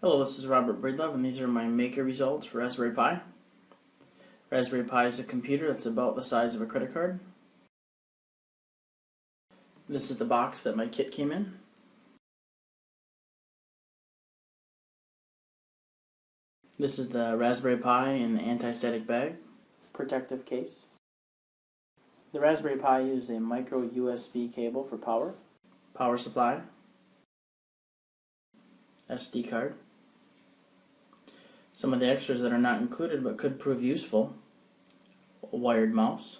Hello, this is Robert Breedlove, and these are my maker results for Raspberry Pi. Raspberry Pi is a computer that's about the size of a credit card. This is the box that my kit came in. This is the Raspberry Pi in the anti-static bag, protective case. The Raspberry Pi uses a micro USB cable for power supply, SD card. Some of the extras that are not included but could prove useful: a wired mouse,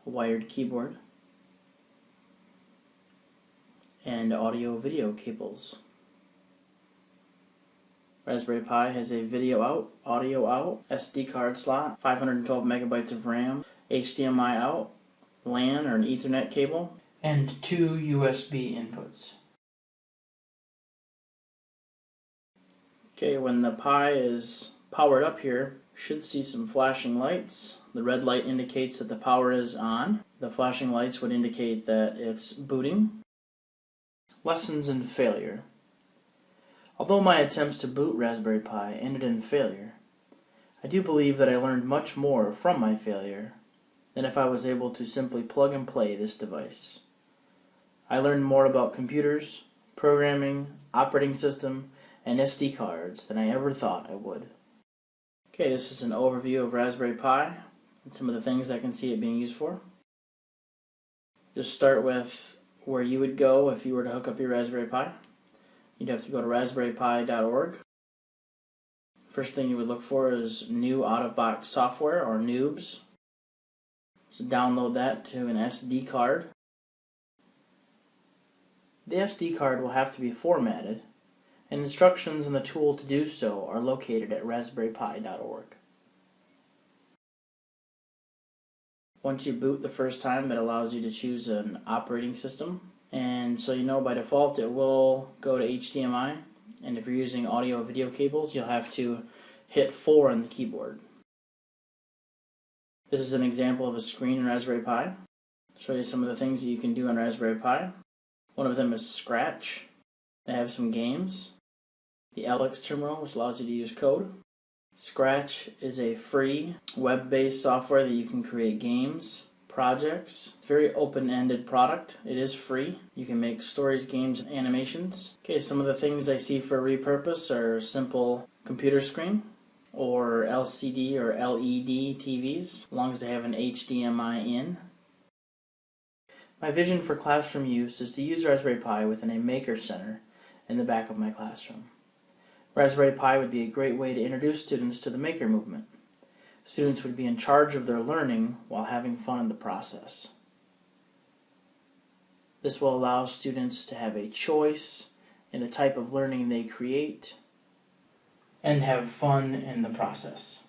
a wired keyboard, and audio-video cables. Raspberry Pi has a video out, audio out, SD card slot, 512 megabytes of RAM, HDMI out, LAN or an Ethernet cable, and 2 USB inputs. Okay, when the Pi is powered up here, you should see some flashing lights. The red light indicates that the power is on. The flashing lights would indicate that it's booting. Lessons in failure. Although my attempts to boot Raspberry Pi ended in failure, I do believe that I learned much more from my failure than if I was able to simply plug and play this device. I learned more about computers, programming, operating system, and SD cards than I ever thought I would. Okay, this is an overview of Raspberry Pi and some of the things I can see it being used for. Just start with where you would go if you were to hook up your Raspberry Pi. You'd have to go to raspberrypi.org. First thing you would look for is new out-of-box software, or noobs. So download that to an SD card. The SD card will have to be formatted, and instructions on the tool to do so are located at raspberrypi.org. Once you boot the first time, it allows you to choose an operating system. And so you know by default it will go to HDMI, and if you're using audio video cables, you'll have to hit 4 on the keyboard. This is an example of a screen in Raspberry Pi. I'll show you some of the things that you can do on Raspberry Pi. One of them is Scratch. They have some games. The LX terminal, which allows you to use code. Scratch is a free web-based software that you can create games, projects. Very open-ended product. It is free. You can make stories, games, and animations. Okay, some of the things I see for repurpose are simple computer screen or LCD or LED TVs, as long as they have an HDMI in. My vision for classroom use is to use Raspberry Pi within a maker center in the back of my classroom. Raspberry Pi would be a great way to introduce students to the maker movement. Students would be in charge of their learning while having fun in the process. This will allow students to have a choice in the type of learning they create and have fun in the process.